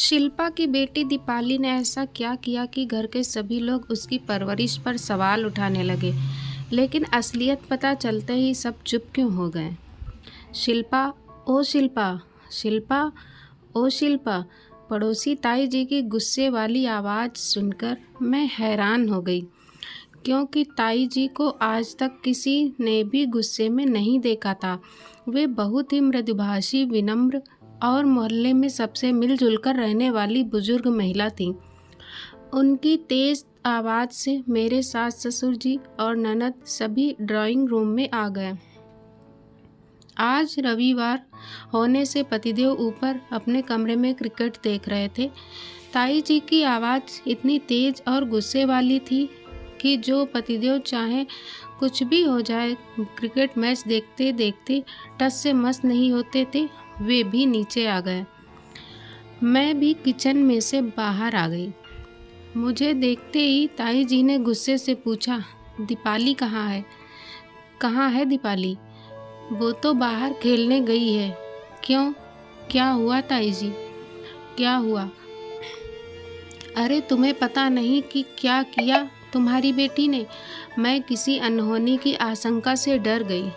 शिल्पा की बेटी दीपाली ने ऐसा क्या किया कि घर के सभी लोग उसकी परवरिश पर सवाल उठाने लगे, लेकिन असलियत पता चलते ही सब चुप क्यों हो गए। शिल्पा, ओ शिल्पा, शिल्पा, ओ शिल्पा। पड़ोसी ताई जी की गुस्से वाली आवाज़ सुनकर मैं हैरान हो गई, क्योंकि ताई जी को आज तक किसी ने भी गुस्से में नहीं देखा था। वे बहुत ही मृदुभाषी, विनम्र और मोहल्ले में सबसे मिलजुल कर रहने वाली बुजुर्ग महिला थीं। उनकी तेज़ आवाज़ से मेरे सास ससुर जी और ननद सभी ड्राइंग रूम में आ गए। आज रविवार होने से पतिदेव ऊपर अपने कमरे में क्रिकेट देख रहे थे। ताई जी की आवाज़ इतनी तेज़ और गुस्से वाली थी कि जो पतिदेव चाहे कुछ भी हो जाए, क्रिकेट मैच देखते देखते टस से मस नहीं होते थे। वे भी नीचे आ गए। मैं भी किचन में से बाहर आ गई। मुझे देखते ही ताई जी ने गुस्से से पूछा, दीपाली कहाँ है? कहाँ है दीपाली? वो तो बाहर खेलने गई है। क्यों, क्या हुआ ताई जी? क्या हुआ? अरे तुम्हें पता नहीं कि क्या किया तुम्हारी बेटी ने? मैं किसी अनहोनी की आशंका से डर गई।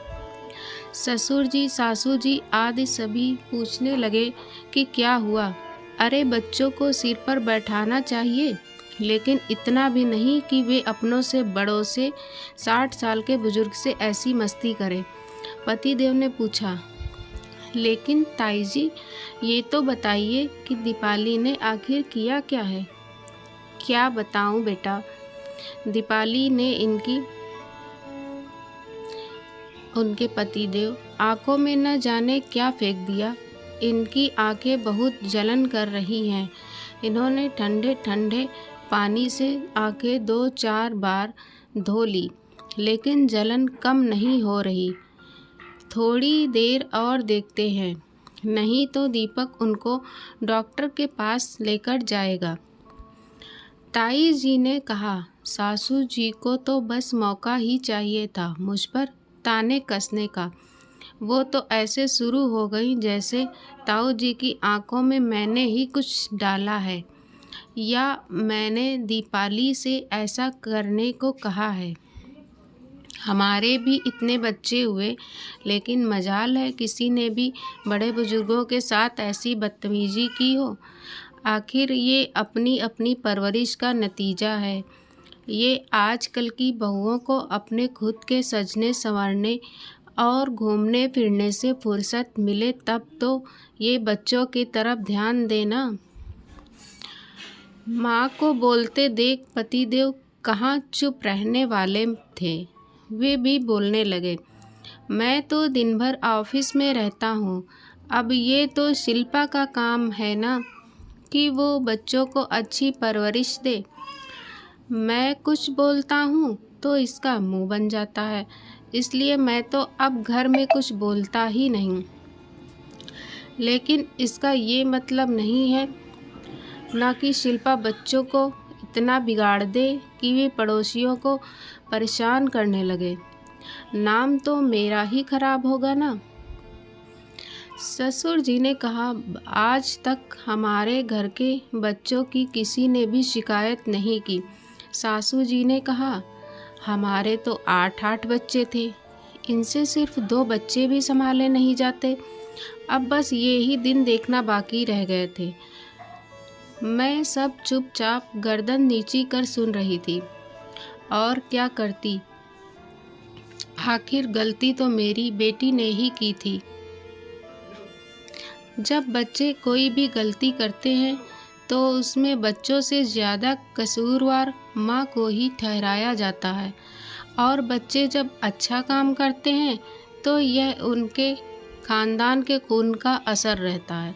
ससुर जी, सासू जी आदि सभी पूछने लगे कि क्या हुआ। अरे बच्चों को सिर पर बैठाना चाहिए, लेकिन इतना भी नहीं कि वे अपनों से बड़ों से 60 साल के बुजुर्ग से ऐसी मस्ती करें। पतिदेव ने पूछा, लेकिन ताई जी ये तो बताइए कि दीपाली ने आखिर किया क्या है? क्या बताऊं बेटा? दीपाली ने उनके पतिदेव आंखों में न जाने क्या फेंक दिया। इनकी आंखें बहुत जलन कर रही हैं। इन्होंने ठंडे ठंडे पानी से आंखें 2-4 बार धो ली, लेकिन जलन कम नहीं हो रही। थोड़ी देर और देखते हैं, नहीं तो दीपक उनको डॉक्टर के पास लेकर जाएगा। ताई जी ने कहा, सासू जी को तो बस मौका ही चाहिए था मुझ पर ताने कसने का। वो तो ऐसे शुरू हो गई जैसे ताऊ जी की आंखों में मैंने ही कुछ डाला है, या मैंने दीपाली से ऐसा करने को कहा है। हमारे भी इतने बच्चे हुए, लेकिन मजाल है किसी ने भी बड़े बुजुर्गों के साथ ऐसी बदतमीजी की हो। आखिर ये अपनी अपनी परवरिश का नतीजा है। ये आजकल की बहुओं को अपने खुद के सजने संवरने और घूमने फिरने से फुर्सत मिले तब तो ये बच्चों की तरफ ध्यान देना। माँ को बोलते देख पतिदेव कहाँ चुप रहने वाले थे, वे भी बोलने लगे। मैं तो दिन भर ऑफिस में रहता हूँ। अब ये तो शिल्पा का काम है ना कि वो बच्चों को अच्छी परवरिश दे। मैं कुछ बोलता हूँ तो इसका मुंह बन जाता है, इसलिए मैं तो अब घर में कुछ बोलता ही नहीं। लेकिन इसका ये मतलब नहीं है ना कि शिल्पा बच्चों को इतना बिगाड़ दे कि वे पड़ोसियों को परेशान करने लगे। नाम तो मेरा ही खराब होगा ना। ससुर जी ने कहा, आज तक हमारे घर के बच्चों की किसी ने भी शिकायत नहीं की। सासू जी ने कहा, हमारे तो 8-8 बच्चे थे, इनसे सिर्फ 2 बच्चे भी संभाले नहीं जाते। अब बस ये ही दिन देखना बाकी रह गए थे। मैं सब चुपचाप गर्दन नीची कर सुन रही थी। और क्या करती, आखिर गलती तो मेरी बेटी ने ही की थी। जब बच्चे कोई भी गलती करते हैं तो उसमें बच्चों से ज़्यादा कसूरवार माँ को ही ठहराया जाता है, और बच्चे जब अच्छा काम करते हैं तो यह उनके खानदान के खून का असर रहता है।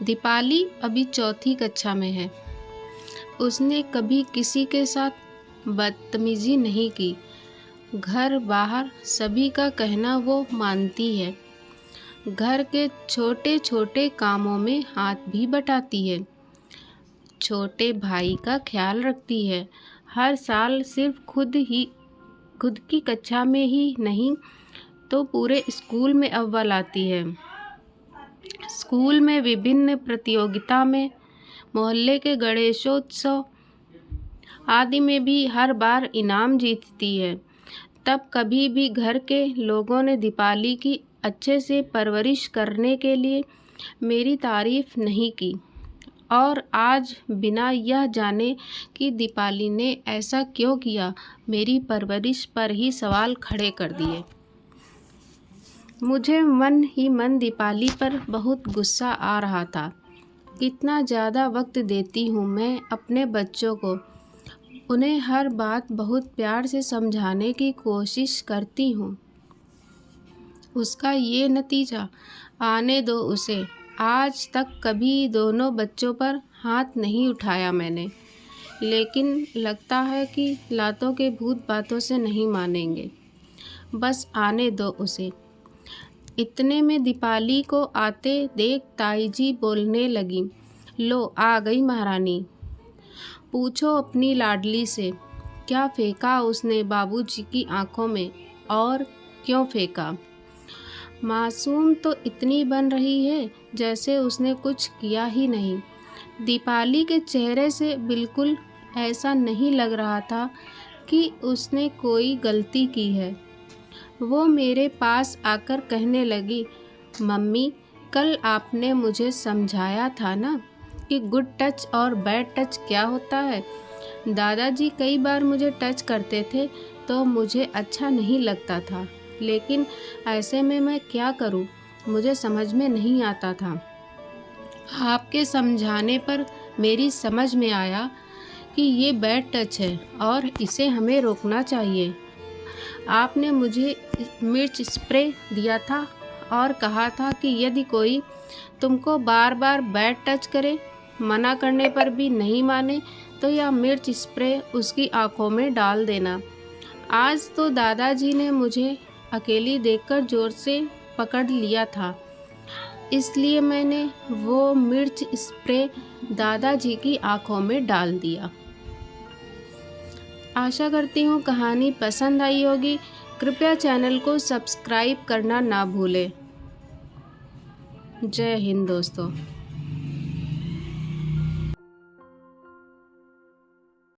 दीपाली अभी 4ठी कक्षा में है। उसने कभी किसी के साथ बदतमीजी नहीं की। घर बाहर सभी का कहना वो मानती है। घर के छोटे छोटे कामों में हाथ भी बटाती है। छोटे भाई का ख्याल रखती है। हर साल सिर्फ खुद की कक्षा में ही नहीं तो पूरे स्कूल में अव्वल आती है। स्कूल में विभिन्न प्रतियोगिता में मोहल्ले के गणेशोत्सव आदि में भी हर बार इनाम जीतती है। तब कभी भी घर के लोगों ने दीपाली की अच्छे से परवरिश करने के लिए मेरी तारीफ़ नहीं की, और आज बिना यह जाने कि दीपाली ने ऐसा क्यों किया, मेरी परवरिश पर ही सवाल खड़े कर दिए। मुझे मन ही मन दीपाली पर बहुत गुस्सा आ रहा था। कितना ज़्यादा वक्त देती हूँ मैं अपने बच्चों को, उन्हें हर बात बहुत प्यार से समझाने की कोशिश करती हूँ, उसका ये नतीजा। आने दो उसे। आज तक कभी दोनों बच्चों पर हाथ नहीं उठाया मैंने, लेकिन लगता है कि लातों के भूत बातों से नहीं मानेंगे। बस आने दो उसे। इतने में दीपाली को आते देख ताई जी बोलने लगी, लो आ गई महारानी। पूछो अपनी लाडली से, क्या फेंका उसने बाबूजी की आंखों में, और क्यों फेंका? मासूम तो इतनी बन रही है जैसे उसने कुछ किया ही नहीं। दीपाली के चेहरे से बिल्कुल ऐसा नहीं लग रहा था कि उसने कोई गलती की है। वो मेरे पास आकर कहने लगी, मम्मी कल आपने मुझे समझाया था ना कि गुड टच और बैड टच क्या होता है। दादाजी कई बार मुझे टच करते थे तो मुझे अच्छा नहीं लगता था, लेकिन ऐसे में मैं क्या करूं, मुझे समझ में नहीं आता था। आपके समझाने पर मेरी समझ में आया कि ये बैड टच है और इसे हमें रोकना चाहिए। आपने मुझे मिर्च स्प्रे दिया था और कहा था कि यदि कोई तुमको बार बार बैड टच करे, मना करने पर भी नहीं माने, तो यह मिर्च स्प्रे उसकी आंखों में डाल देना। आज तो दादाजी ने मुझे अकेली देखकर ज़ोर से पकड़ लिया था, इसलिए मैंने वो मिर्च स्प्रे दादाजी की आंखों में डाल दिया। आशा करती हूँ कहानी पसंद आई होगी। कृपया चैनल को सब्सक्राइब करना ना भूलें। जय हिंद दोस्तों।